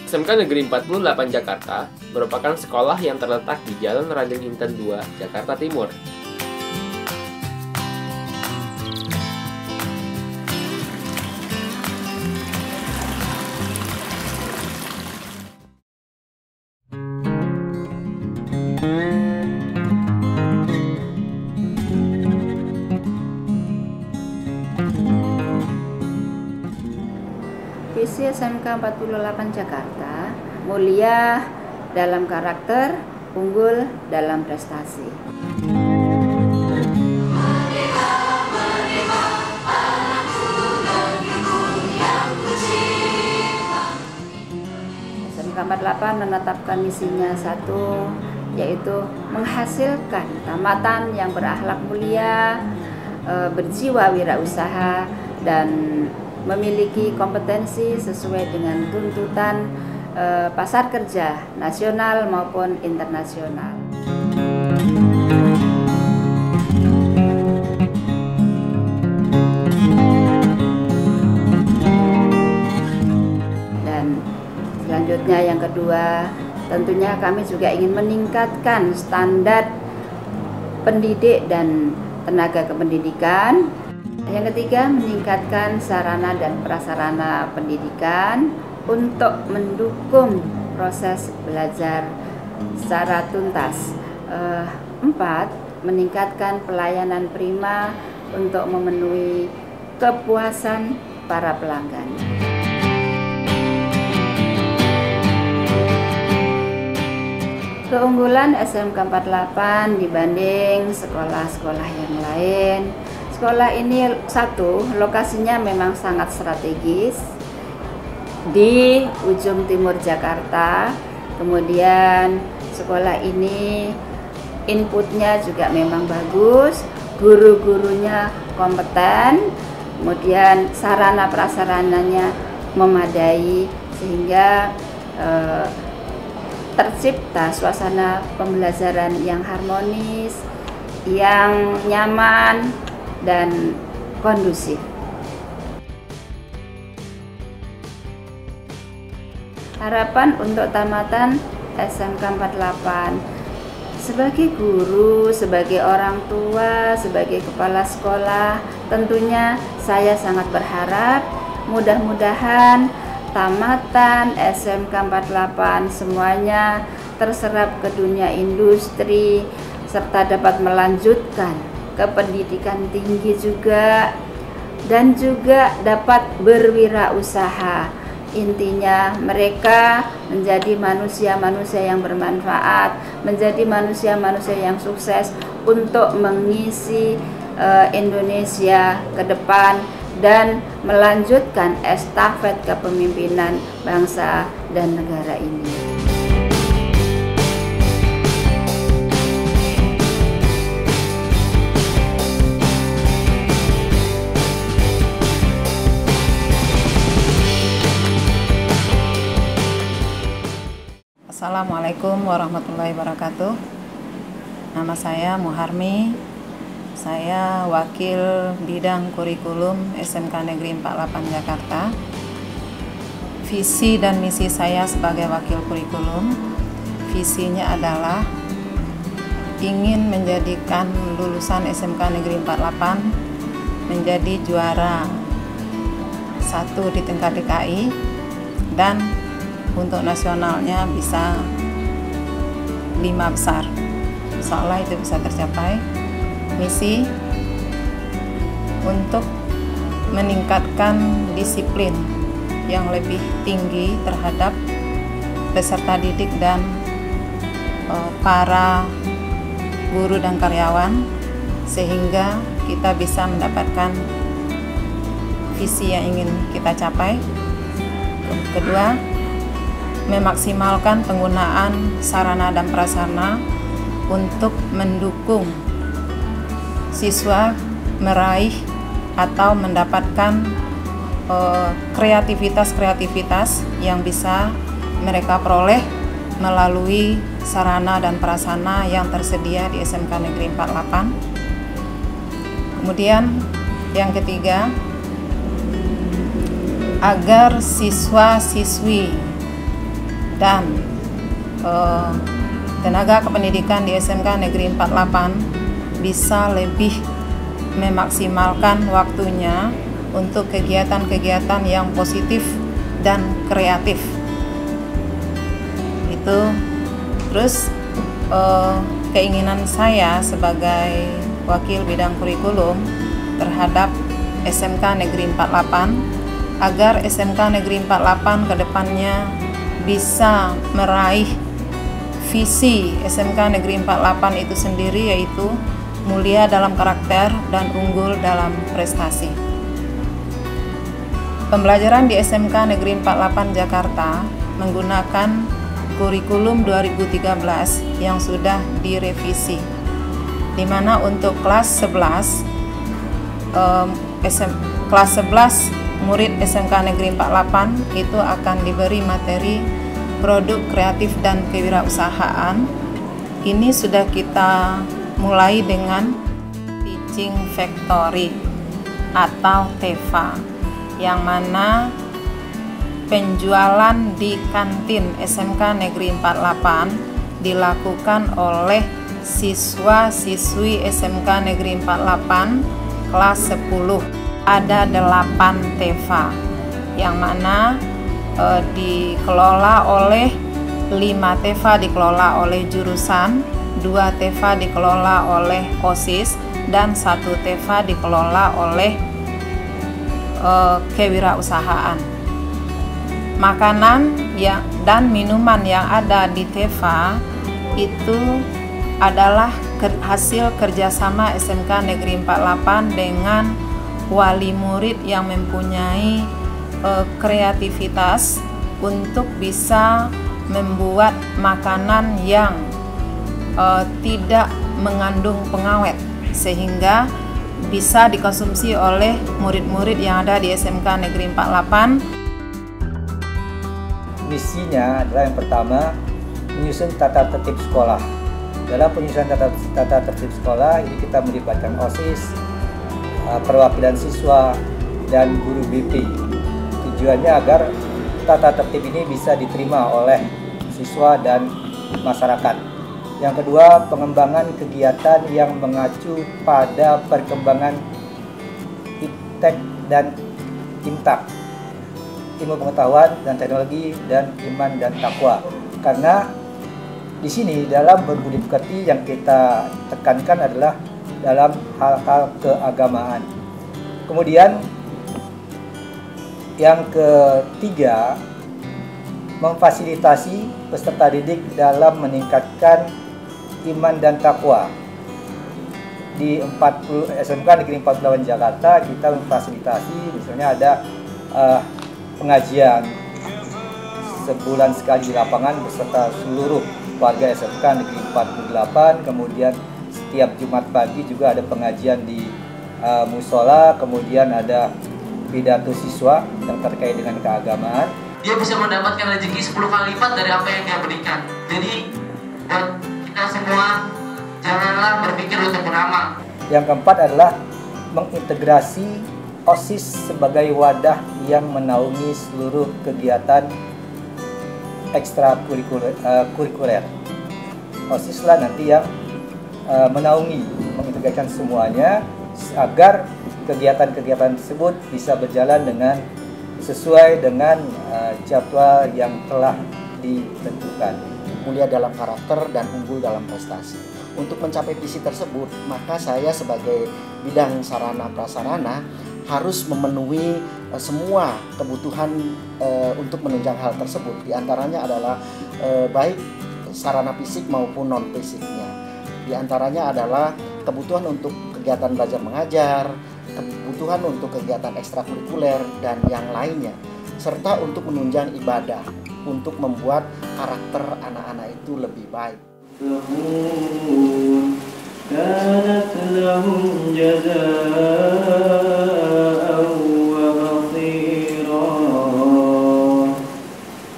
SMK Negeri 48 Jakarta merupakan sekolah yang terletak di Jalan Raden Inten 2, Jakarta Timur. Visi SMK 48 Jakarta, mulia dalam karakter, unggul dalam prestasi. SMK 48 menetapkan misinya satu, yaitu menghasilkan tamatan yang berakhlak mulia, berjiwa wirausaha, dan memiliki kompetensi sesuai dengan tuntutan pasar kerja nasional maupun internasional. Dan selanjutnya yang kedua, tentunya kami juga ingin meningkatkan standar pendidik dan tenaga kependidikan. Yang ketiga, meningkatkan sarana dan prasarana pendidikan untuk mendukung proses belajar secara tuntas. 4. Meningkatkan pelayanan prima untuk memenuhi kepuasan para pelanggan. Keunggulan SMK 48 dibanding sekolah-sekolah yang lain. Sekolah ini satu, lokasinya memang sangat strategis di ujung timur Jakarta. Kemudian sekolah ini inputnya juga memang bagus, guru-gurunya kompeten, kemudian sarana prasarananya memadai sehingga tercipta suasana pembelajaran yang harmonis, yang nyaman dan kondusif. Harapan untuk tamatan SMK 48, sebagai guru, sebagai orang tua, sebagai kepala sekolah, tentunya saya sangat berharap mudah-mudahan tamatan SMK 48 semuanya terserap ke dunia industri serta dapat melanjutkan ke pendidikan tinggi juga, dan juga dapat berwirausaha. Intinya mereka menjadi manusia-manusia yang bermanfaat, menjadi manusia-manusia yang sukses untuk mengisi Indonesia ke depan dan melanjutkan estafet kepemimpinan bangsa dan negara ini. Assalamualaikum warahmatullahi wabarakatuh. Nama saya Muharmi. Saya Wakil Bidang Kurikulum SMK Negeri 48 Jakarta. Visi dan misi saya sebagai Wakil Kurikulum, visinya adalah ingin menjadikan lulusan SMK Negeri 48 menjadi juara 1 di tingkat DKI dan untuk nasionalnya bisa 5 besar. Insyaallah itu bisa tercapai. Misi untuk meningkatkan disiplin yang lebih tinggi terhadap peserta didik dan para guru dan karyawan, sehingga kita bisa mendapatkan visi yang ingin kita capai. Kedua, memaksimalkan penggunaan sarana dan prasarana untuk mendukung siswa meraih atau mendapatkan kreativitas yang bisa mereka peroleh melalui sarana dan prasarana yang tersedia di SMK Negeri 48. Kemudian yang ketiga, agar siswa-siswi dan tenaga kependidikan di SMK Negeri 48 bisa lebih memaksimalkan waktunya untuk kegiatan-kegiatan yang positif dan kreatif. Itu terus keinginan saya sebagai wakil bidang kurikulum terhadap SMK Negeri 48 agar SMK Negeri 48 ke depannya bisa meraih visi SMK Negeri 48 itu sendiri, yaitu mulia dalam karakter dan unggul dalam prestasi. Pembelajaran di SMK Negeri 48 Jakarta menggunakan kurikulum 2013 yang sudah direvisi, di mana untuk kelas 11 murid SMK Negeri 48 itu akan diberi materi produk kreatif dan kewirausahaan. Ini sudah kita mulai dengan teaching factory atau TEFA, yang mana penjualan di kantin SMK Negeri 48 dilakukan oleh siswa-siswi SMK Negeri 48 kelas 10. Ada 8 TEFA yang mana dikelola oleh 5 TEFA dikelola oleh jurusan, 2 TEFA dikelola oleh OSIS, dan 1 TEFA dikelola oleh kewirausahaan. Makanan dan minuman yang ada di TEFA itu adalah hasil kerjasama SMK Negeri 48 dengan wali murid yang mempunyai kreativitas untuk bisa membuat makanan yang tidak mengandung pengawet, sehingga bisa dikonsumsi oleh murid-murid yang ada di SMK Negeri 48. Misinya adalah yang pertama, menyusun tata tertib sekolah. Dalam penyusunan tata tertib sekolah ini kita melibatkan OSIS, perwakilan siswa, dan guru BP. Tujuannya agar tata tertib ini bisa diterima oleh siswa dan masyarakat. Yang kedua, pengembangan kegiatan yang mengacu pada perkembangan IPTEK dan IMTAK, ilmu pengetahuan dan teknologi, dan iman dan takwa. Karena di sini dalam berbudi pekerti yang kita tekankan adalah dalam hal-hal keagamaan. Kemudian yang ketiga, memfasilitasi peserta didik dalam meningkatkan iman dan takwa. Di SMK Negeri 48 Jakarta kita memfasilitasi, misalnya ada pengajian sebulan sekali di lapangan beserta seluruh warga SMK Negeri 48. Kemudian setiap Jumat pagi juga ada pengajian di musola. Kemudian ada pidato siswa yang terkait dengan keagamaan. Dia bisa mendapatkan rezeki 10 kali lipat dari apa yang dia berikan. Jadi buat kita semua, janganlah berpikir untuk beramal. Yang keempat adalah mengintegrasi OSIS sebagai wadah yang menaungi seluruh kegiatan ekstrakurikuler. OSIS lah nanti yang menaungi, mengintegrasikan semuanya agar kegiatan-kegiatan tersebut bisa berjalan dengan sesuai dengan jadwal yang telah ditentukan. Mulia dalam karakter dan unggul dalam prestasi. Untuk mencapai visi tersebut, maka saya sebagai bidang sarana prasarana harus memenuhi semua kebutuhan untuk menunjang hal tersebut. Di antaranya adalah baik sarana fisik maupun non fisiknya. Di antaranya adalah kebutuhan untuk kegiatan belajar mengajar, kebutuhan untuk kegiatan ekstrakurikuler dan yang lainnya, serta untuk menunjang ibadah untuk membuat karakter anak-anak itu lebih baik.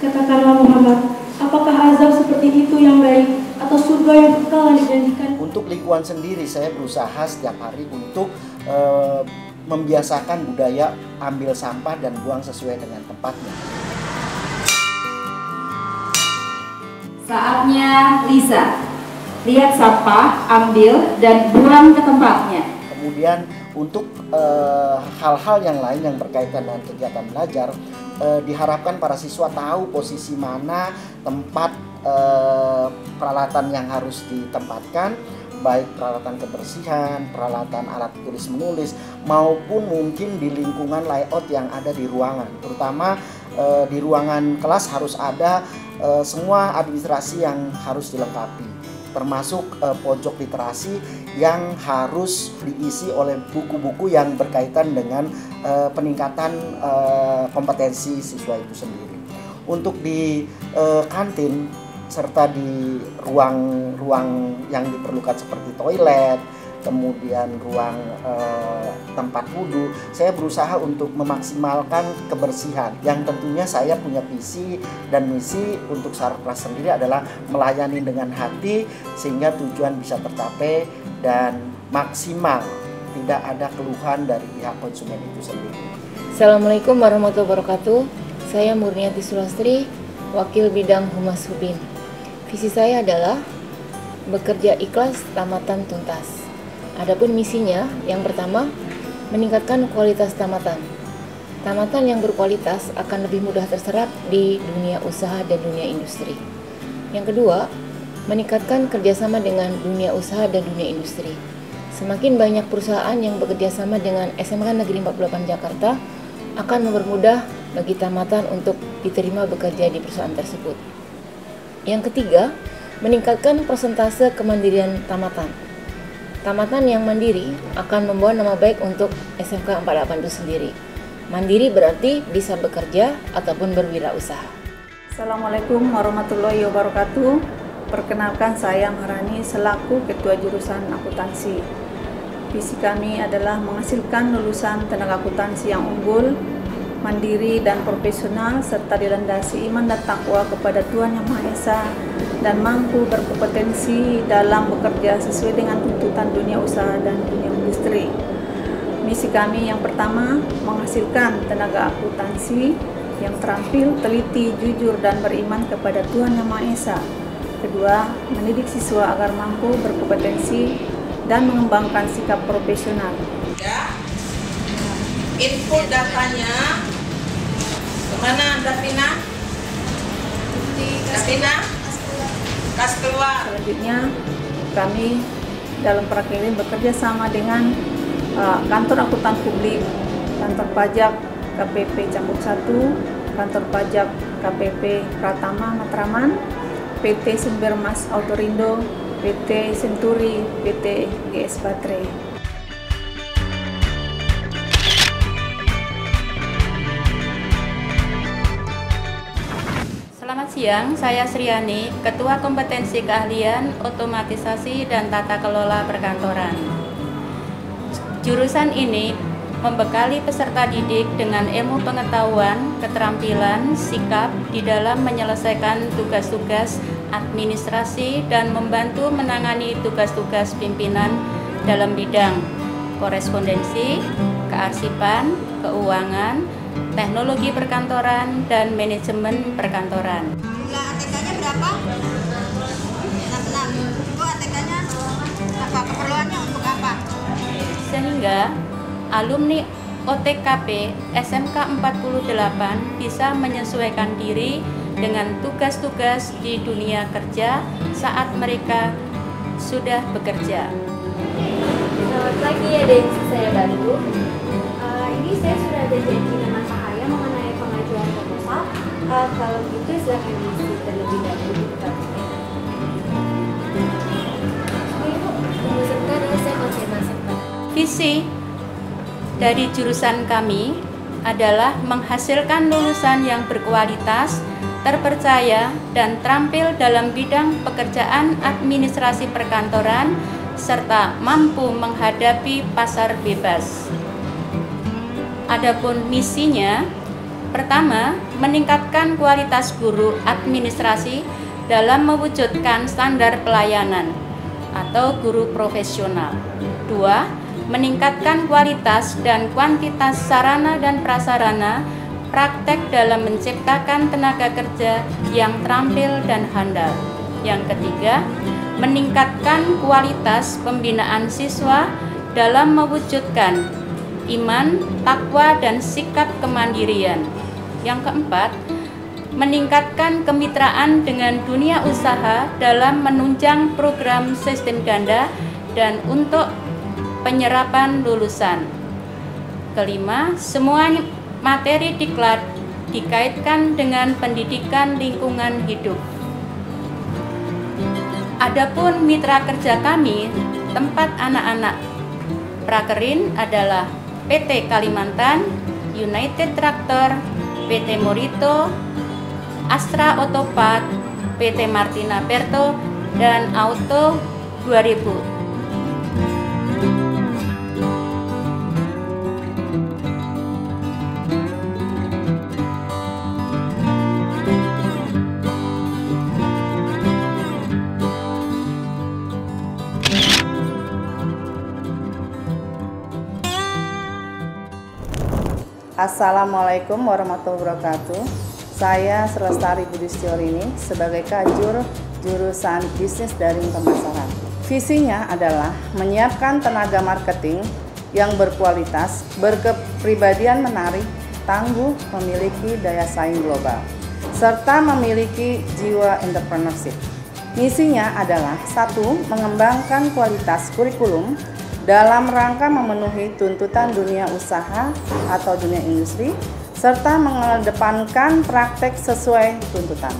Katakanlah Muhammad, apakah azab seperti itu yang baik atau surga yang kekal dijanjikan? Untuk lingkungan sendiri, saya berusaha setiap hari untuk membiasakan budaya ambil sampah dan buang sesuai dengan tempatnya. Saatnya Lisa. Lihat sampah, ambil, dan buang ke tempatnya. Kemudian untuk hal-hal yang lain yang berkaitan dengan kegiatan belajar, diharapkan para siswa tahu posisi mana tempat peralatan yang harus ditempatkan, baik peralatan kebersihan, peralatan alat tulis menulis, maupun mungkin di lingkungan layout yang ada di ruangan. Terutama di ruangan kelas harus ada semua administrasi yang harus dilengkapi, termasuk pojok literasi yang harus diisi oleh buku-buku yang berkaitan dengan peningkatan kompetensi siswa itu sendiri. Untuk di kantin serta di ruang-ruang yang diperlukan seperti toilet, kemudian ruang tempat wudhu, saya berusaha untuk memaksimalkan kebersihan. Yang tentunya saya punya visi dan misi untuk Sarpras sendiri adalah melayani dengan hati sehingga tujuan bisa tercapai dan maksimal, tidak ada keluhan dari pihak konsumen itu sendiri. Assalamualaikum warahmatullahi wabarakatuh. Saya Murniati Sulastri, Wakil Bidang Humas Hubin. Visi saya adalah bekerja ikhlas, tamatan tuntas. Adapun misinya, yang pertama, meningkatkan kualitas tamatan. Tamatan yang berkualitas akan lebih mudah terserap di dunia usaha dan dunia industri. Yang kedua, meningkatkan kerjasama dengan dunia usaha dan dunia industri. Semakin banyak perusahaan yang bekerjasama dengan SMK Negeri 48 Jakarta akan mempermudah bagi tamatan untuk diterima bekerja di perusahaan tersebut. Yang ketiga, meningkatkan persentase kemandirian tamatan. Tamatan yang mandiri akan membawa nama baik untuk SMK 48 itu sendiri. Mandiri berarti bisa bekerja ataupun berwirausaha. Assalamualaikum warahmatullahi wabarakatuh. Perkenalkan, saya Maharani selaku Ketua Jurusan Akuntansi. Visi kami adalah menghasilkan lulusan tenaga akuntansi yang unggul, mandiri dan profesional, serta dilandasi iman dan takwa kepada Tuhan Yang Maha Esa, dan mampu berkompetensi dalam bekerja sesuai dengan tuntutan dunia usaha dan dunia industri. Misi kami yang pertama, menghasilkan tenaga akuntansi yang terampil, teliti, jujur, dan beriman kepada Tuhan Yang Maha Esa. Kedua, mendidik siswa agar mampu berkompetensi dan mengembangkan sikap profesional. Ya. Input datanya kemana, Davina? Davina? Kas keluar. Selanjutnya kami dalam praktek ini bekerja sama dengan kantor akuntan publik, kantor pajak KPP Cambuk 1, kantor pajak KPP Pratama Matraman, PT Sumbermas Autorindo, PT Senturi, PT GS Baterai. Selamat siang, saya Sriani, Ketua Kompetensi Keahlian Otomatisasi dan Tata Kelola Perkantoran. Jurusan ini membekali peserta didik dengan ilmu pengetahuan, keterampilan, sikap di dalam menyelesaikan tugas-tugas administrasi dan membantu menangani tugas-tugas pimpinan dalam bidang korespondensi, kearsipan, keuangan, teknologi perkantoran, dan manajemen perkantoran. Jumlah ATK-nya berapa? 66. Itu ATK-nya apa? Keperluannya untuk apa? Sehingga alumni OTKP SMK 48 bisa menyesuaikan diri dengan tugas-tugas di dunia kerja saat mereka sudah bekerja. Selamat pagi, ada yang bisa saya bantu? Ini saya sudah ada janji dengan Pak Haya mengenai pengajuan proposal. Kalau gitu silakan diisi terlebih dahulu. Tunggu sebentar ya, saya konfirmasi. Visi dari jurusan kami adalah menghasilkan lulusan yang berkualitas, terpercaya, dan terampil dalam bidang pekerjaan administrasi perkantoran, serta mampu menghadapi pasar bebas. Adapun misinya, pertama, meningkatkan kualitas guru administrasi dalam mewujudkan standar pelayanan atau guru profesional. Dua, meningkatkan kualitas dan kuantitas sarana dan prasarana praktek dalam menciptakan tenaga kerja yang terampil dan handal. Yang ketiga, meningkatkan kualitas pembinaan siswa dalam mewujudkan iman, takwa, dan sikap kemandirian. Yang keempat, meningkatkan kemitraan dengan dunia usaha dalam menunjang program sistem ganda dan untuk penyerapan lulusan. Kelima, semua materi diklat dikaitkan dengan pendidikan lingkungan hidup. Adapun mitra kerja kami, tempat anak-anak prakerin adalah PT Kalimantan, United Tractor, PT Morito, Astra Autopart, PT Martina Berto, dan Auto 2000. Assalamualaikum warahmatullahi wabarakatuh. Saya Selestari Budistiorini sebagai Kajur jurusan Bisnis Daring Pemasaran. Visinya adalah menyiapkan tenaga marketing yang berkualitas, berkepribadian menarik, tangguh, memiliki daya saing global, serta memiliki jiwa entrepreneurship. Misinya adalah 1. Mengembangkan kualitas kurikulum dalam rangka memenuhi tuntutan dunia usaha atau dunia industri, serta mengedepankan praktek sesuai tuntutan.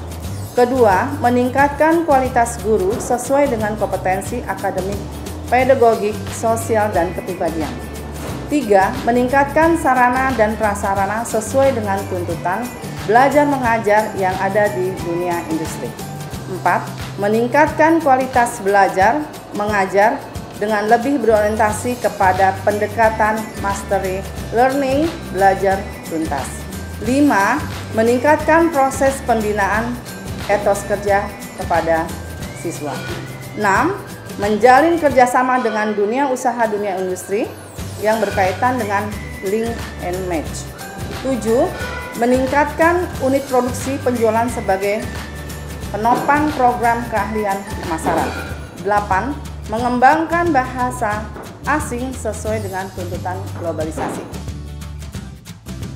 Kedua, meningkatkan kualitas guru sesuai dengan kompetensi akademik, pedagogik, sosial, dan kepribadian. 3. Meningkatkan sarana dan prasarana sesuai dengan tuntutan belajar mengajar yang ada di dunia industri. 4. Meningkatkan kualitas belajar mengajar dengan lebih berorientasi kepada pendekatan mastery learning, belajar tuntas. 5. Meningkatkan proses pembinaan etos kerja kepada siswa. 6. Menjalin kerjasama dengan dunia usaha dunia industri yang berkaitan dengan link and match. 7. Meningkatkan unit produksi penjualan sebagai penopang program keahlian pemasaran. 8. Mengembangkan bahasa asing sesuai dengan tuntutan globalisasi.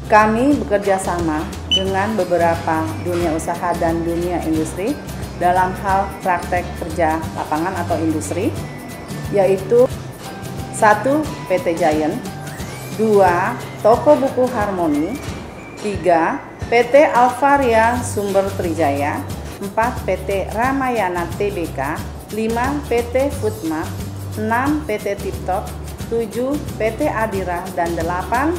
Kami bekerja sama dengan beberapa dunia usaha dan dunia industri dalam hal praktek kerja lapangan atau industri, yaitu 1. PT Giant, 2. Toko Buku Harmoni, 3. PT Alvaria Sumber Trijaya, 4. PT Ramayana Tbk, 5. PT Foodmart, 6. PT Tiptop, 7. PT Adira, dan 8.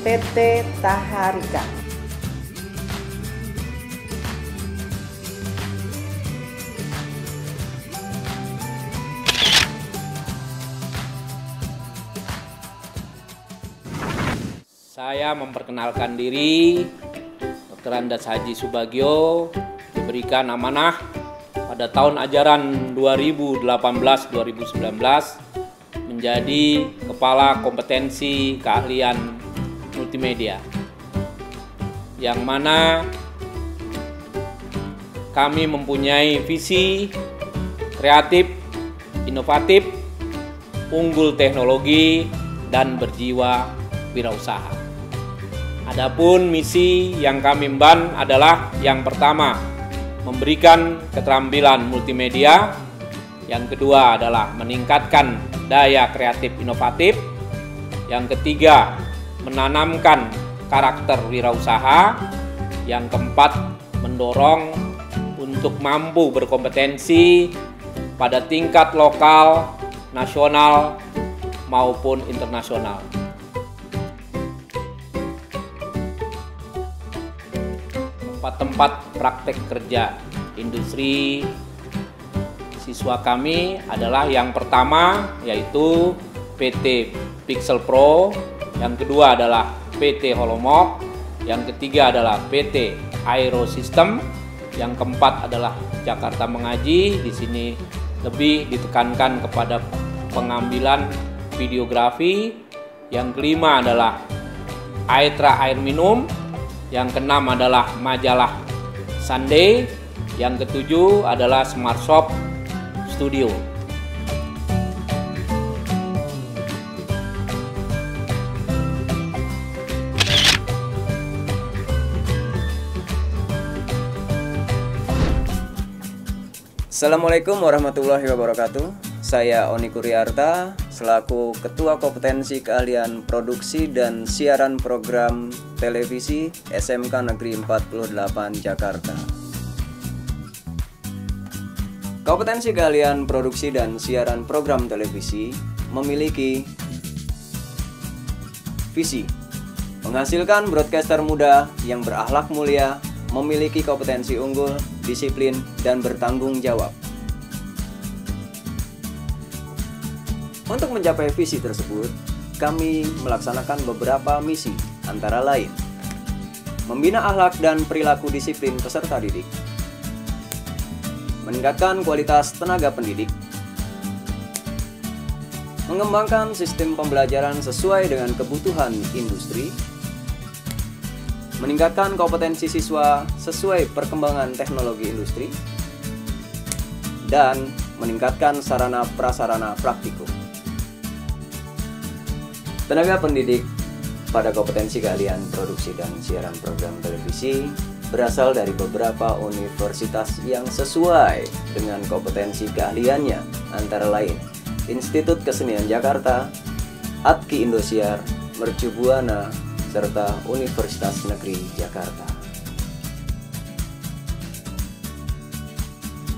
PT Taharika. Saya memperkenalkan diri, Dr. Andas Haji Subagio, diberikan amanah pada tahun ajaran 2018-2019 menjadi Kepala Kompetensi Keahlian Multimedia, yang mana kami mempunyai visi kreatif, inovatif, unggul teknologi, dan berjiwa wirausaha. Adapun misi yang kami emban adalah yang pertama, memberikan keterampilan multimedia. Yang kedua adalah meningkatkan daya kreatif inovatif. Yang ketiga, menanamkan karakter wirausaha. Yang keempat, mendorong untuk mampu berkompetensi pada tingkat lokal, nasional, maupun internasional. Tempat praktek kerja industri siswa kami adalah yang pertama yaitu PT Pixel Pro, yang kedua adalah PT Holomok, yang ketiga adalah PT Aero System, yang keempat adalah Jakarta Mengaji. Di sini lebih ditekankan kepada pengambilan videografi. Yang kelima adalah Aetra Air Minum. Yang keenam adalah majalah Sunday. Yang ketujuh adalah Smart Shop Studio. Assalamualaikum warahmatullahi wabarakatuh. Saya Oni Kuriarta selaku Ketua Kompetensi Keahlian Produksi dan Siaran Program Televisi SMK Negeri 48 Jakarta. Kompetensi Keahlian Produksi dan Siaran Program Televisi memiliki visi menghasilkan broadcaster muda yang berakhlak mulia, memiliki kompetensi unggul, disiplin, dan bertanggung jawab. Untuk mencapai visi tersebut, kami melaksanakan beberapa misi, antara lain membina akhlak dan perilaku disiplin peserta didik, meningkatkan kualitas tenaga pendidik, mengembangkan sistem pembelajaran sesuai dengan kebutuhan industri, meningkatkan kompetensi siswa sesuai perkembangan teknologi industri, dan meningkatkan sarana prasarana praktikum. Tenaga pendidik pada kompetensi keahlian produksi dan siaran program televisi berasal dari beberapa universitas yang sesuai dengan kompetensi keahliannya, antara lain Institut Kesenian Jakarta, ATKI Indosiar, Mercu Buana, serta Universitas Negeri Jakarta.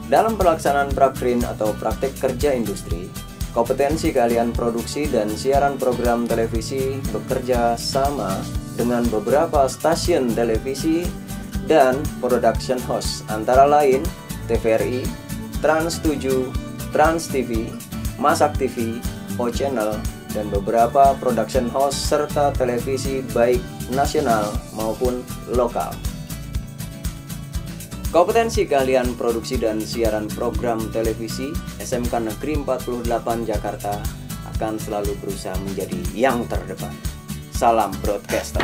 Dalam pelaksanaan prakrin atau praktek kerja industri, kompetensi keahlian produksi dan siaran program televisi bekerja sama dengan beberapa stasiun televisi dan production house, antara lain TVRI, Trans 7, Trans TV, Masak TV, O Channel, dan beberapa production house serta televisi baik nasional maupun lokal. Kompetensi keahlian produksi dan siaran program televisi SMK Negeri 48 Jakarta akan selalu berusaha menjadi yang terdepan. Salam broadcaster.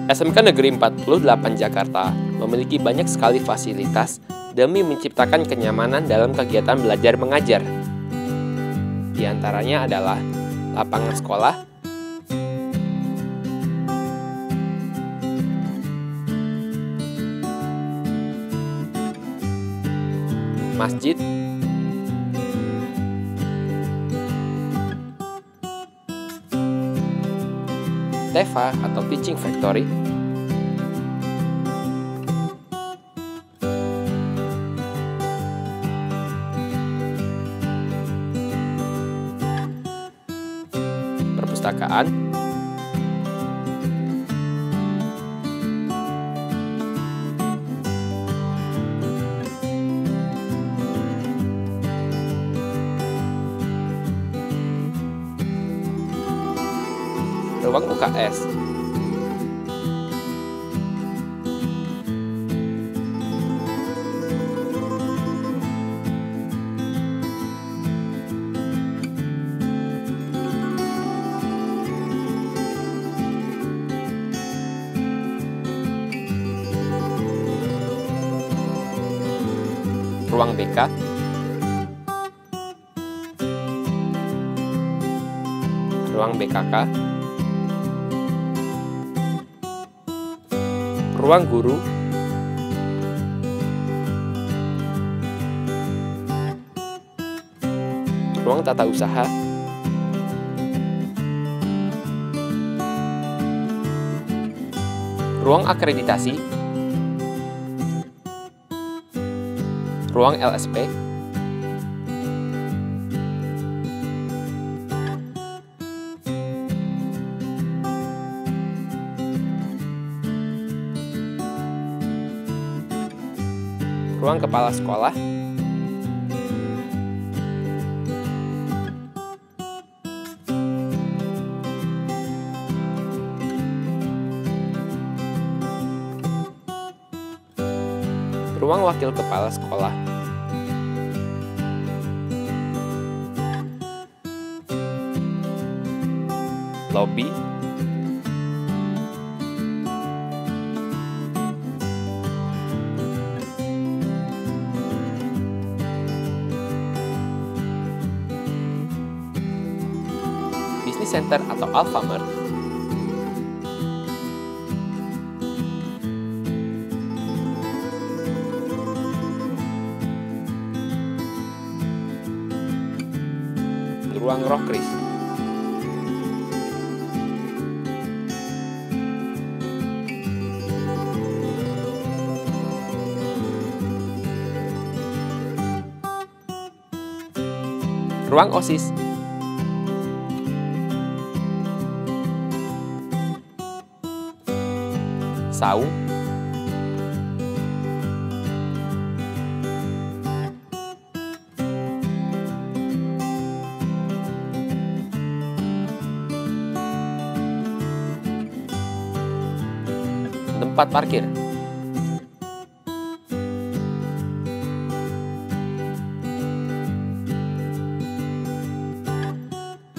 SMK Negeri 48 Jakarta memiliki banyak sekali fasilitas demi menciptakan kenyamanan dalam kegiatan belajar mengajar. Di antaranya adalah lapangan sekolah, masjid, TEFA atau Teaching Factory, perpustakaan, ruang UKS, ruang BK, ruang BKK, ruang guru, ruang tata usaha, ruang akreditasi, ruang LSP, ruang kepala sekolah, ruang wakil kepala sekolah, lobi, bisnis center atau Alfamart, ruang Rockris, ruang OSIS, saung, tempat parkir,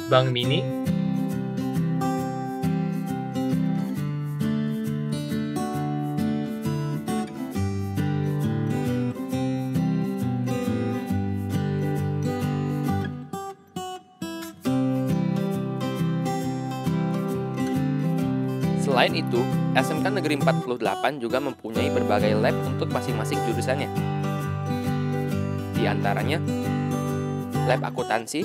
bank mini, Selain itu, SMK Negeri 48 juga mempunyai berbagai lab untuk masing-masing jurusannya. Di antaranya, lab akuntansi,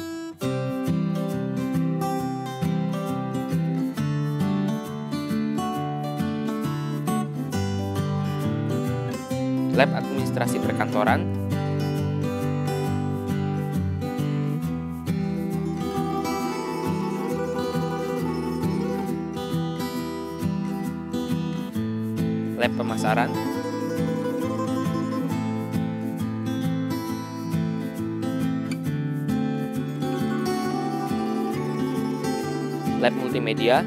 lab administrasi perkantoran, lab pemasaran, lab multimedia,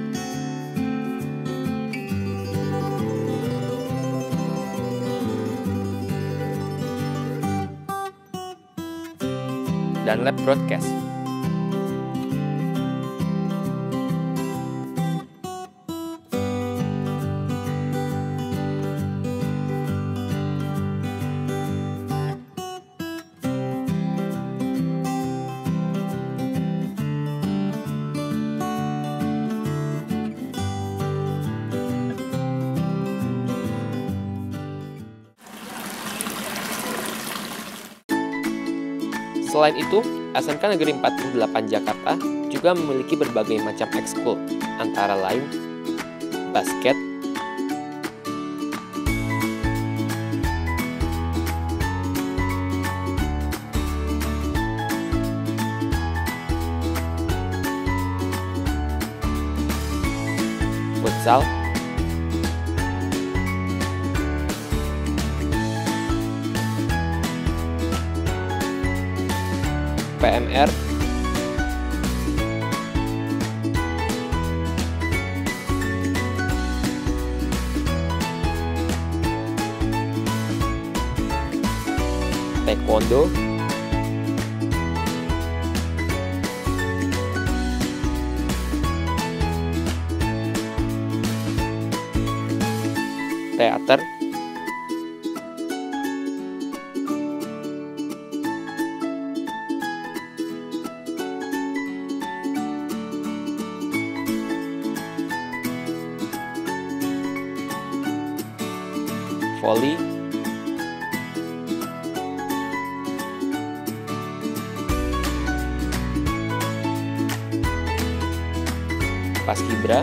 dan lab broadcast. Selain itu, SMK Negeri 48 Jakarta juga memiliki berbagai macam ekskul, antara lain basket, futsal, PMR, taekwondo, teater, voli, paskibra,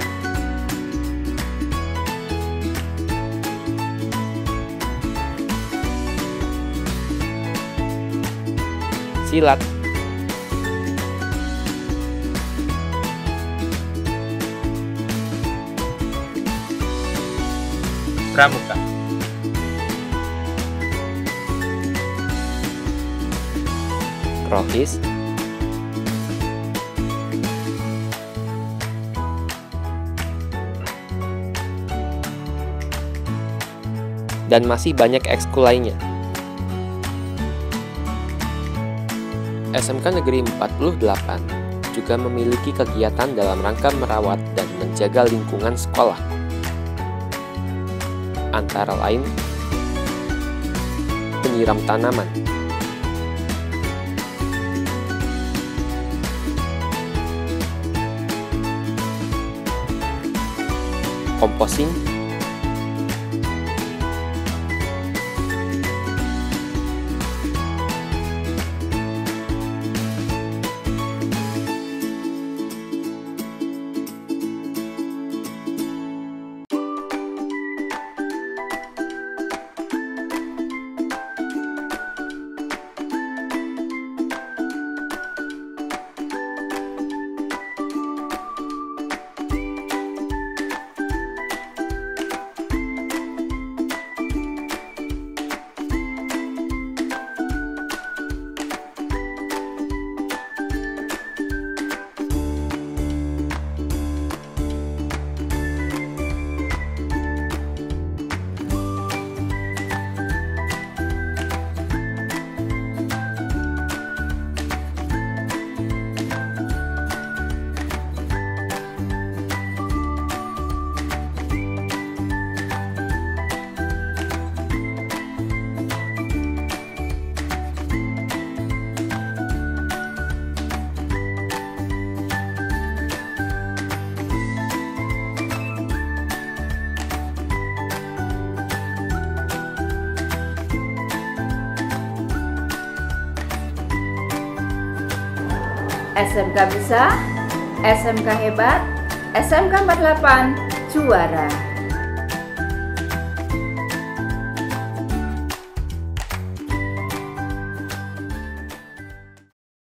silat, pramuka. Rohis, dan masih banyak ekskul lainnya. SMK Negeri 48 juga memiliki kegiatan dalam rangka merawat dan menjaga lingkungan sekolah. Antara lain, penyiram tanaman, composting, SMK bisa, SMK hebat, SMK 48 juara.